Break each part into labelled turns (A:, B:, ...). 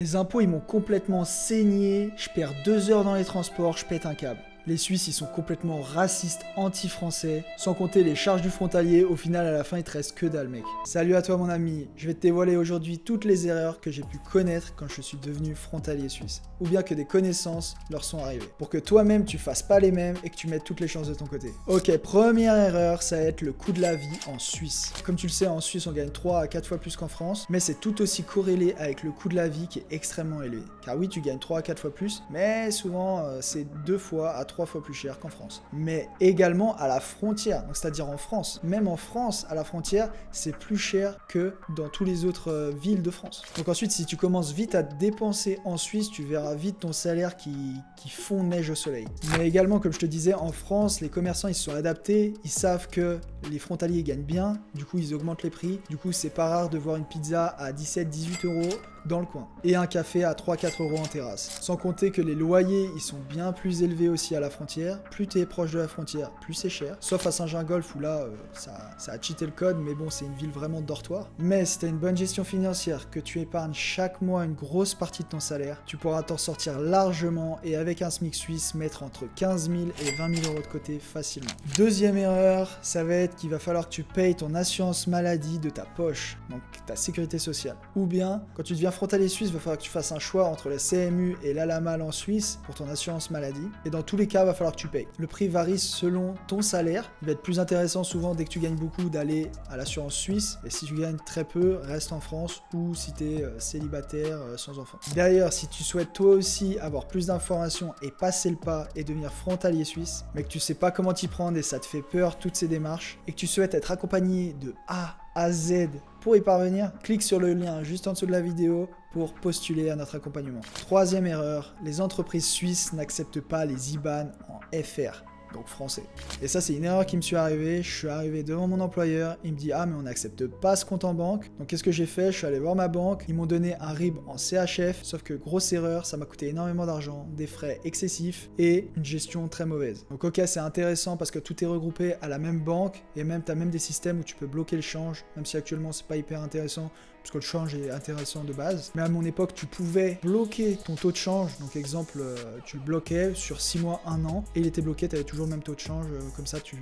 A: Les impôts, ils m'ont complètement saigné, je perds 2 heures dans les transports, je pète un câble. Les Suisses, ils sont complètement racistes, anti-français, sans compter les charges du frontalier, au final, à la fin, il te reste que dalle, mec. Salut à toi, mon ami, je vais te dévoiler aujourd'hui toutes les erreurs que j'ai pu connaître quand je suis devenu frontalier suisse, ou bien que des connaissances leur sont arrivées, pour que toi-même, tu fasses pas les mêmes et que tu mettes toutes les chances de ton côté. Ok, première erreur, ça va être le coût de la vie en Suisse. Comme tu le sais, en Suisse, on gagne 3 à 4 fois plus qu'en France, mais c'est tout aussi corrélé avec le coût de la vie qui est extrêmement élevé. Car oui, tu gagnes 3 à 4 fois plus, mais souvent, c'est 2 fois à 3 fois plus cher qu'en France. Mais également à la frontière, donc c'est-à-dire en France. Même en France, à la frontière, c'est plus cher que dans toutes les autres villes de France. Donc ensuite, si tu commences vite à dépenser en Suisse, tu verras vite ton salaire qui fond neige au soleil. Mais également, comme je te disais, en France, les commerçants, ils se sont adaptés, ils savent que les frontaliers gagnent bien, du coup, ils augmentent les prix. Du coup, c'est pas rare de voir une pizza à 17-18 euros dans le coin. Et un café à 3-4 euros en terrasse. Sans compter que les loyers, ils sont bien plus élevés aussi à la frontière. Plus tu es proche de la frontière, plus c'est cher. Sauf à Saint-Gingolph où là, ça a cheaté le code, mais bon, c'est une ville vraiment de dortoir. Mais si tu as une bonne gestion financière, que tu épargnes chaque mois une grosse partie de ton salaire, tu pourras t'en sortir largement et avec un SMIC suisse, mettre entre 15 000 et 20 000 euros de côté facilement. Deuxième erreur, ça va être qu'il va falloir que tu payes ton assurance maladie de ta poche, donc ta sécurité sociale. Ou bien, quand tu deviens frontalier suisse, il va falloir que tu fasses un choix entre la CMU et l'ALAMAL en Suisse pour ton assurance maladie. Et dans tous les cas, il va falloir que tu payes. Le prix varie selon ton salaire. Il va être plus intéressant souvent dès que tu gagnes beaucoup d'aller à l'assurance suisse. Et si tu gagnes très peu, reste en France ou si tu es célibataire sans enfant. D'ailleurs, si tu souhaites toi aussi avoir plus d'informations et passer le pas et devenir frontalier suisse, mais que tu sais pas comment t'y prendre et ça te fait peur toutes ces démarches, et que tu souhaites être accompagné de A à Z pour y parvenir, clique sur le lien juste en dessous de la vidéo pour postuler à notre accompagnement. Troisième erreur, les entreprises suisses n'acceptent pas les IBAN en FR. Donc français. Et ça, c'est une erreur qui me suis arrivée. Je suis arrivé devant mon employeur, il me dit « Ah, mais on n'accepte pas ce compte en banque. » Donc qu'est-ce que j'ai fait? Je suis allé voir ma banque, ils m'ont donné un RIB en CHF, sauf que grosse erreur, ça m'a coûté énormément d'argent, des frais excessifs et une gestion très mauvaise. Donc ok, c'est intéressant parce que tout est regroupé à la même banque et même tu as même des systèmes où tu peux bloquer le change, même si actuellement c'est pas hyper intéressant parce que le change est intéressant de base. Mais à mon époque, tu pouvais bloquer ton taux de change. Donc exemple, tu le bloquais sur 6 mois, 1 an, et il était bloqué, tu avais toujours le même taux de change. Comme ça, tu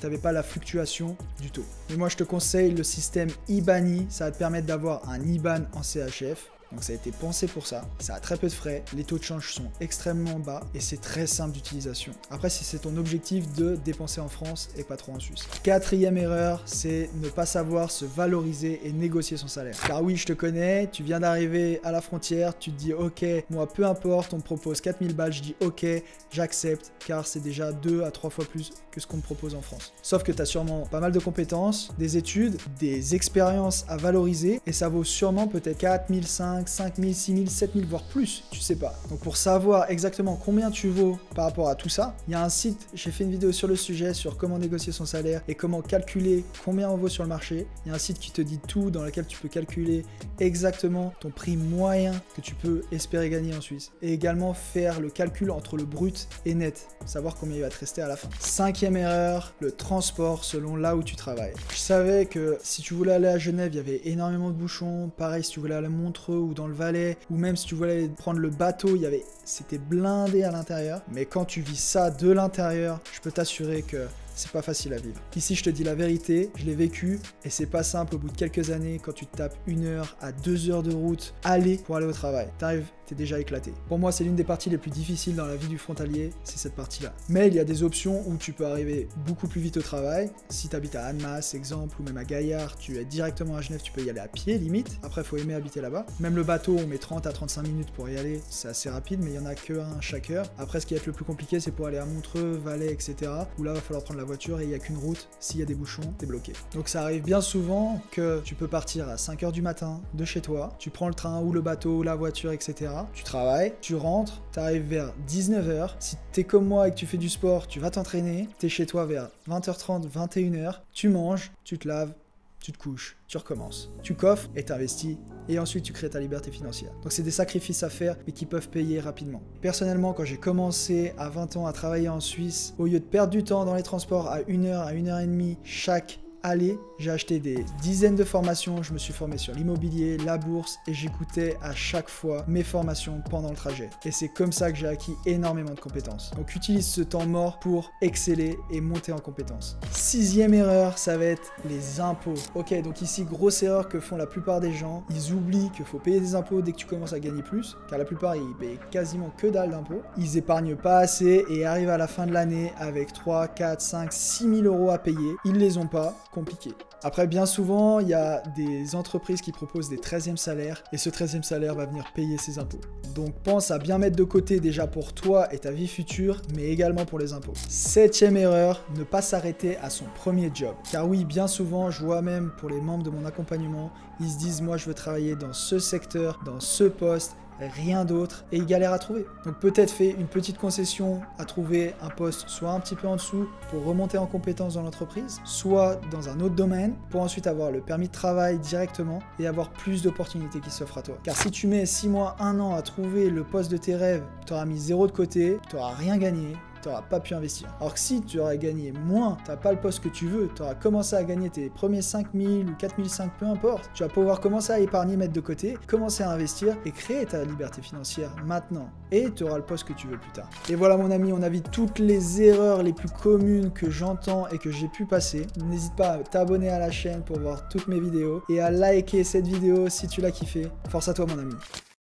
A: n'avais pas la fluctuation du taux. Mais moi, je te conseille le système IBANI. Ça va te permettre d'avoir un IBAN en CHF. Donc ça a été pensé pour ça, ça a très peu de frais, les taux de change sont extrêmement bas et c'est très simple d'utilisation. Après, si c'est ton objectif de dépenser en France et pas trop en Suisse. Quatrième erreur, c'est ne pas savoir se valoriser et négocier son salaire. Car oui, je te connais, tu viens d'arriver à la frontière, tu te dis ok, moi peu importe, on me propose 4000 balles, je dis ok, j'accepte car c'est déjà 2 à 3 fois plus que ce qu'on me propose en France. Sauf que tu as sûrement pas mal de compétences, des études, des expériences à valoriser et ça vaut sûrement peut-être 4000, 5000, 6000, 7000, voire plus, tu sais pas. Donc pour savoir exactement combien tu vaux par rapport à tout ça, il y a un site, j'ai fait une vidéo sur le sujet, sur comment négocier son salaire et comment calculer combien on vaut sur le marché. Il y a un site qui te dit tout, dans lequel tu peux calculer exactement ton prix moyen que tu peux espérer gagner en Suisse. Et également faire le calcul entre le brut et net, savoir combien il va te rester à la fin. Cinquième erreur, le transport selon là où tu travailles. Je savais que si tu voulais aller à Genève, il y avait énormément de bouchons. Pareil, si tu voulais aller à Montreux ou dans le Valais, ou même si tu voulais prendre le bateau, c'était blindé à l'intérieur. Mais quand tu vis ça de l'intérieur, je peux t'assurer que c'est pas facile à vivre. Ici, je te dis la vérité, je l'ai vécu et c'est pas simple au bout de quelques années quand tu te tapes 1 heure à 2 heures de route aller pour aller au travail. T'arrives, t'es déjà éclaté. Pour moi, c'est l'une des parties les plus difficiles dans la vie du frontalier, c'est cette partie-là. Mais il y a des options où tu peux arriver beaucoup plus vite au travail. Si tu habites à Annemasse, exemple, ou même à Gaillard, tu es directement à Genève, tu peux y aller à pied, limite. Après, il faut aimer habiter là-bas. Même le bateau, on met 30 à 35 minutes pour y aller, c'est assez rapide, mais il y en a qu'un chaque heure. Après, ce qui va être le plus compliqué, c'est pour aller à Montreux, Valais, etc. Où là, il va falloir prendre la voiture et il n'y a qu'une route. S'il y a des bouchons, t'es bloqué. Donc ça arrive bien souvent que tu peux partir à 5 h du matin de chez toi, tu prends le train ou le bateau ou la voiture, etc. Tu travailles, tu rentres, tu arrives vers 19 h. Si t'es comme moi et que tu fais du sport, tu vas t'entraîner, t'es chez toi vers 20 h 30, 21 h, tu manges, tu te laves, tu te couches, tu recommences. Tu coffres et t'investis et ensuite tu crées ta liberté financière. Donc c'est des sacrifices à faire mais qui peuvent payer rapidement. Personnellement, quand j'ai commencé à 20 ans à travailler en Suisse, au lieu de perdre du temps dans les transports à 1 heure, à 1 heure et demie chaque aller, j'ai acheté des dizaines de formations, je me suis formé sur l'immobilier, la bourse et j'écoutais à chaque fois mes formations pendant le trajet. Et c'est comme ça que j'ai acquis énormément de compétences. Donc utilise ce temps mort pour exceller et monter en compétences. 6e erreur, ça va être les impôts. Ok, donc ici, grosse erreur que font la plupart des gens. Ils oublient qu'il faut payer des impôts dès que tu commences à gagner plus, car la plupart, ils payent quasiment que dalle d'impôts. Ils épargnent pas assez et arrivent à la fin de l'année avec 3, 4, 5, 6 000 euros à payer. Ils les ont pas, compliqué. Après, bien souvent, il y a des entreprises qui proposent des 13e salaires et ce 13e salaire va venir payer ses impôts. Donc pense à bien mettre de côté déjà pour toi et ta vie future, mais également pour les impôts. 7e erreur, ne pas s'arrêter à son premier job. Car oui, bien souvent, je vois même pour les membres de mon accompagnement, ils se disent moi je veux travailler dans ce secteur, dans ce poste, rien d'autre, et ils galèrent à trouver. Donc peut-être fais une petite concession à trouver un poste soit un petit peu en dessous pour remonter en compétence dans l'entreprise, soit dans un autre domaine pour ensuite avoir le permis de travail directement et avoir plus d'opportunités qui s'offrent à toi. Car si tu mets 6 mois, 1 an à trouver le poste de tes rêves, tu auras mis 0 de côté, tu n'auras rien gagné, tu n'auras pas pu investir. Alors que si tu aurais gagné moins, tu n'as pas le poste que tu veux, tu auras commencé à gagner tes premiers 5 000 ou 4 500, peu importe, tu vas pouvoir commencer à épargner, mettre de côté, commencer à investir et créer ta liberté financière maintenant. Et tu auras le poste que tu veux plus tard. Et voilà mon ami, on a vu toutes les erreurs les plus communes que j'entends et que j'ai pu passer. N'hésite pas à t'abonner à la chaîne pour voir toutes mes vidéos et à liker cette vidéo si tu l'as kiffé. Force à toi mon ami.